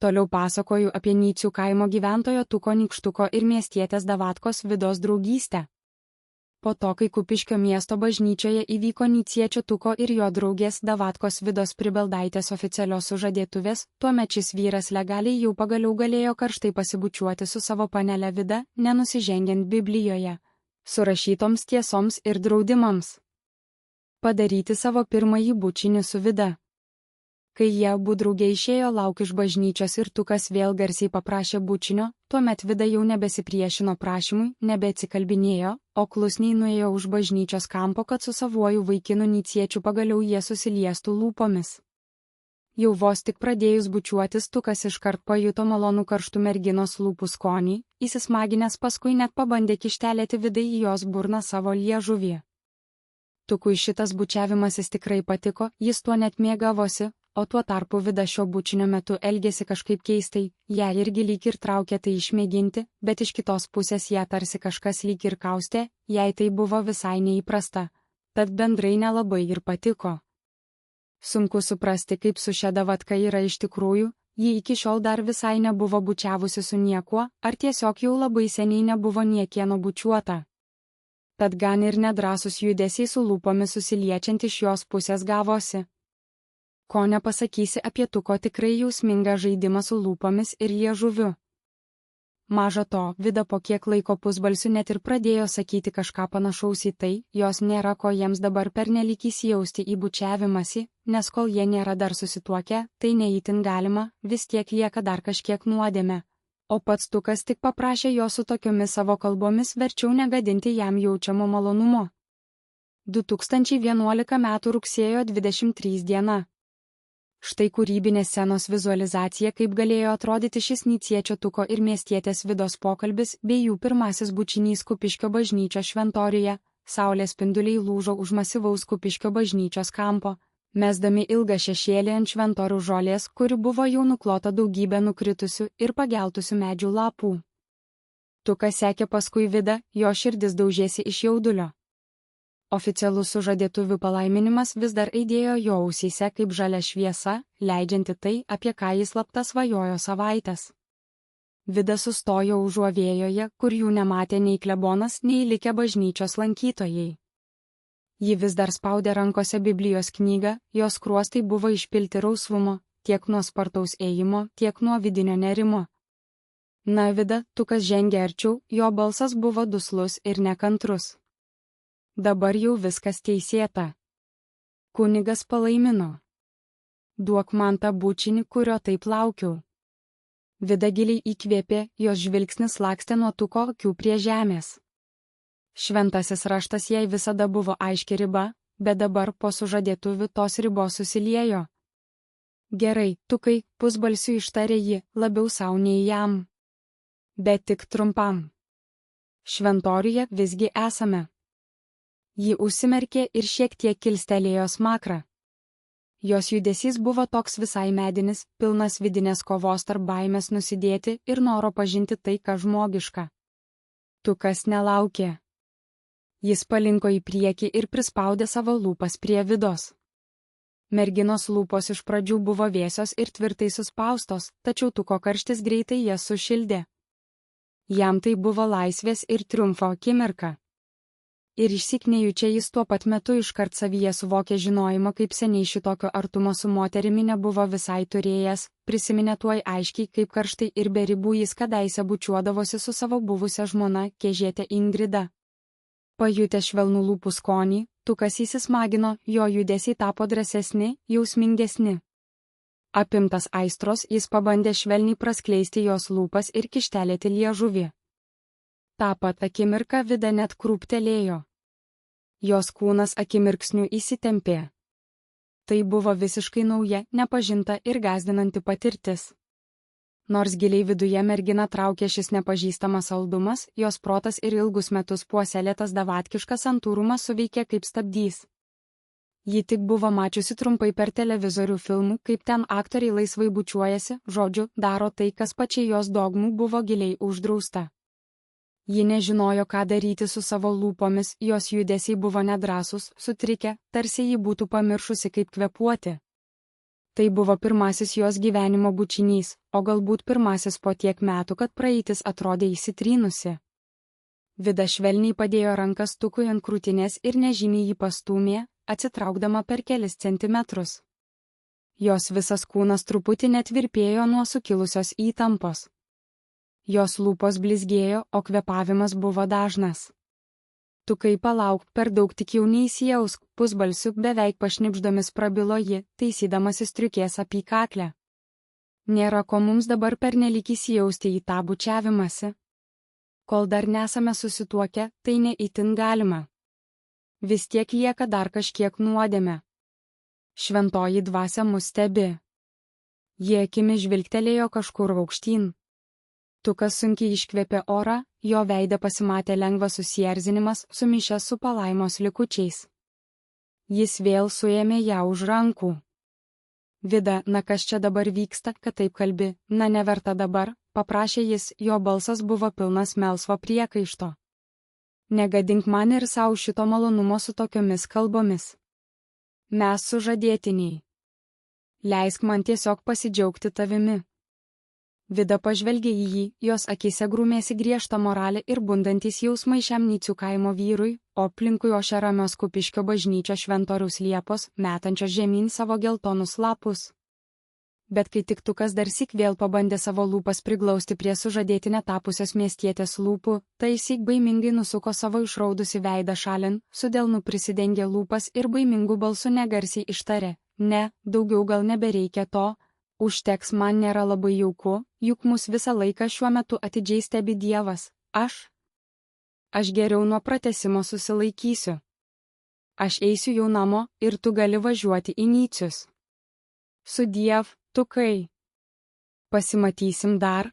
Toliau pasakoju apie Nycių kaimo gyventojo Tuko Nykštuko ir miestietės Davatkos Vidos draugystę. Po to, kai Kupiškio miesto bažnyčioje įvyko nyciečio Tuko ir jo draugės Davatkos Vidos Pribeldaitės oficialios sužadėtuvės, tuomet šis vyras legaliai jau pagaliau galėjo karštai pasibučiuoti su savo panele Vida, nenusižengiant Biblijoje surašytoms tiesoms ir draudimams. Padaryti savo pirmąjį bučinį su Vida. Kai jie abu drauge išėjo lauk iš bažnyčios ir Tukas vėl garsiai paprašė bučinio, tuomet Vida jau nebesipriešino prašymui, nebeatsikalbinėjo, o klusniai nuėjo už bažnyčios kampo, kad su savuoju vaikinu nyciečiu pagaliau jie susiliestų lūpomis. Jau vos tik pradėjus bučiuotis, Tukas iškart pajuto malonų karštų merginos lūpų skonį, įsismaginęs paskui net pabandė kištelėti Vidai į jos burną savo liežuvį. Tukui šitas bučiavimasis tikrai patiko, jis tuo net mėgavosi, o tuo tarpu Vida šio bučinio metu elgėsi kažkaip keistai, ją irgi lyg ir traukė tai išmėginti, bet iš kitos pusės ją tarsi kažkas lyg ir kaustė, jai tai buvo visai neįprasta, tad bendrai nelabai ir patiko. Sunku suprasti, kaip su šia Davatka yra iš tikrųjų, ji iki šiol dar visai nebuvo bučiavusi su niekuo, ar tiesiog jau labai seniai nebuvo niekieno bučiuota. Tad gan ir nedrąsus judesiai su lūpomis susiliečiant iš jos pusės gavosi. Ko nepasakysi apie Tuko tikrai jausmingą žaidimą su lūpomis ir liežuviu. Maža to, Vida po kiek laiko pusbalsiu net ir pradėjo sakyti kažką panašaus į tai, jos nėra ko jiems dabar pernelyg įsijausti į bučiavimąsi, nes kol jie nėra dar susituokę, tai neįtin galima, vis tiek lieka dar kažkiek nuodėmė. O pats Tukas tik paprašė jo su tokiomis savo kalbomis verčiau negadinti jam jaučiamo malonumo. 2011 m. rugsėjo 23 diena. Štai kūrybinė scenos vizualizacija, kaip galėjo atrodyti šis nyciečio Tuko ir miestietės Vidos pokalbis bei jų pirmasis bučinys Kupiškio bažnyčios šventoriuje. Saulės spinduliai lūžo už masyvaus Kupiškio bažnyčios kampo, mesdami ilgą šešėlį ant šventorių žolės, kuri buvo jau nuklota daugybė nukritusių ir pageltusių medžių lapų. Tukas sekė paskui Vidą, jo širdis daužėsi iš jaudulio. Oficialus sužadėtuvių palaiminimas vis dar aidėjo jo ausyse kaip žalia šviesa, leidžianti tai, apie ką jis slapta svajojo savaitės. Vida sustojo užuovėjoje, kur jų nematė nei klebonas, nei likę bažnyčios lankytojai. Ji vis dar spaudė rankose Biblijos knygą, jos skruostai buvo išpilti rausvumo, tiek nuo spartaus ėjimo, tiek nuo vidinio nerimo. Na Vida, Tukas žengė arčiau, jo balsas buvo duslus ir nekantrus. Dabar jau viskas teisėta. Kunigas palaimino. Duok man tą bučinį, kurio taip laukiau. Vida giliai įkvėpė, jos žvilgsnis lakstė nuo Tuko akių prie žemės. Šventasis raštas jai visada buvo aiški riba, bet dabar po sužadėtuvių tos ribos susiliejo. Gerai, Tukai, pusbalsiu ištarė ji, labiau sau nei jam. Bet tik trumpam. Šventoriuje visgi esame. Ji užsimerkė ir šiek tiek kilstelėjo smakrą. Jos judesys buvo toks visai medinis, pilnas vidinės kovos tarp baimės nusidėti ir noro pažinti tai, ką žmogiška. Tukas nelaukė. Jis palinko į priekį ir prispaudė savo lūpas prie Vidos. Merginos lūpos iš pradžių buvo vėsios ir tvirtai suspaustos, tačiau Tuko karštis greitai jas sušildė. Jam tai buvo laisvės ir triumfo akimirka. Ir išsyk nejučia jis tuo pat metu iškart savyje suvokė žinojimą, kaip seniai šitokio artumo su moterimi nebuvo visai turėjęs, prisiminė tuoj aiškiai, kaip karštai ir be ribų jis kadaise bučiuodavosi su savo buvusia žmona, Kiežiete Ingrida. Pajutęs švelnų lūpų skonį, Tukas įsismagino, jo judesiai tapo drąsesni, jausmingesni. Apimtas aistros, jis pabandė švelniai praskleisti jos lūpas ir kištelėti liežuvį. Ta pat akimirką Vida net krūptelėjo. Jos kūnas akimirksniu įsitempė. Tai buvo visiškai nauja, nepažinta ir gąsdinanti patirtis. Nors giliai viduje mergina traukė šis nepažįstamas saldumas, jos protas ir ilgus metus puoselėtas davatkiškas santūrumas suveikė kaip stabdys. Ji tik buvo mačiusi trumpai per televizorių filmų, kaip ten aktoriai laisvai bučiuojasi, žodžiu, daro tai, kas pačiai jos dogmų buvo giliai uždrausta. Ji nežinojo, ką daryti su savo lūpomis, jos judesiai buvo nedrąsūs, sutrikę, tarsi ji būtų pamiršusi, kaip kvėpuoti. Tai buvo pirmasis jos gyvenimo bučinys, o galbūt pirmasis po tiek metų, kad praeitis atrodė įsitrynusi. Vida švelniai padėjo rankas Tukui ant krūtinės ir nežymiai jį pastūmė, atsitraukdama per kelis centimetrus. Jos visas kūnas truputį net virpėjo nuo sukilusios įtampos. Jos lūpos blizgėjo, o kvėpavimas buvo dažnas. Tukai, palauk, per daug tik jau neįsijausk, pusbalsiu beveik pašnibždomis prabilo ji, taisydamasi striukės apykaklę. Nėra ko mums dabar pernelyg įsijausti į tą bučiavimąsi. Kol dar nesame susituokę, tai ne itin galima. Vis tiek lieka dar kažkiek nuodėmė. Šventoji dvasia mus stebi. Jie akimi žvilgtelėjo kažkur aukštyn. Tukas sunkiai iškvėpė orą, jo veide pasimatė lengvas susierzinimas sumišęs su palaimos likučiais. Jis vėl suėmė ją už rankų. Vida, na kas čia dabar vyksta, kad taip kalbi, na neverta dabar, paprašė jis, jo balsas buvo pilnas melsvo priekaišto. Negadink man ir savo šito malonumo su tokiomis kalbomis. Mes sužadėtiniai. Leisk man tiesiog pasidžiaugti tavimi. Vida pažvelgė į jį, jos akyse grūmėsi griežta moralė ir bundantys jausmai šiam Nycių kaimo vyrui, o aplinkui ošia ramios Kupiškio bažnyčio šventoriaus liepos, metančios žemyn savo geltonus lapus. Bet kai tik Tukas darsyk vėl pabandė savo lūpas priglausti prie sužadėtinę tapusios miestietės lūpų, tai syk baimingai nusuko savo išraudusi veidą šalin, su delnu prisidengė lūpas ir baimingu balsu negarsiai ištarė, ne, daugiau gal nebereikia to. Užteks, man nėra labai jauku, juk mus visą laiką šiuo metu atidžiai stebi Dievas, Aš geriau nuo pratęsimo susilaikysiu. Aš eisiu jau namo ir tu gali važiuoti į Nycius. Sudiev, Tukai. Pasimatysim dar,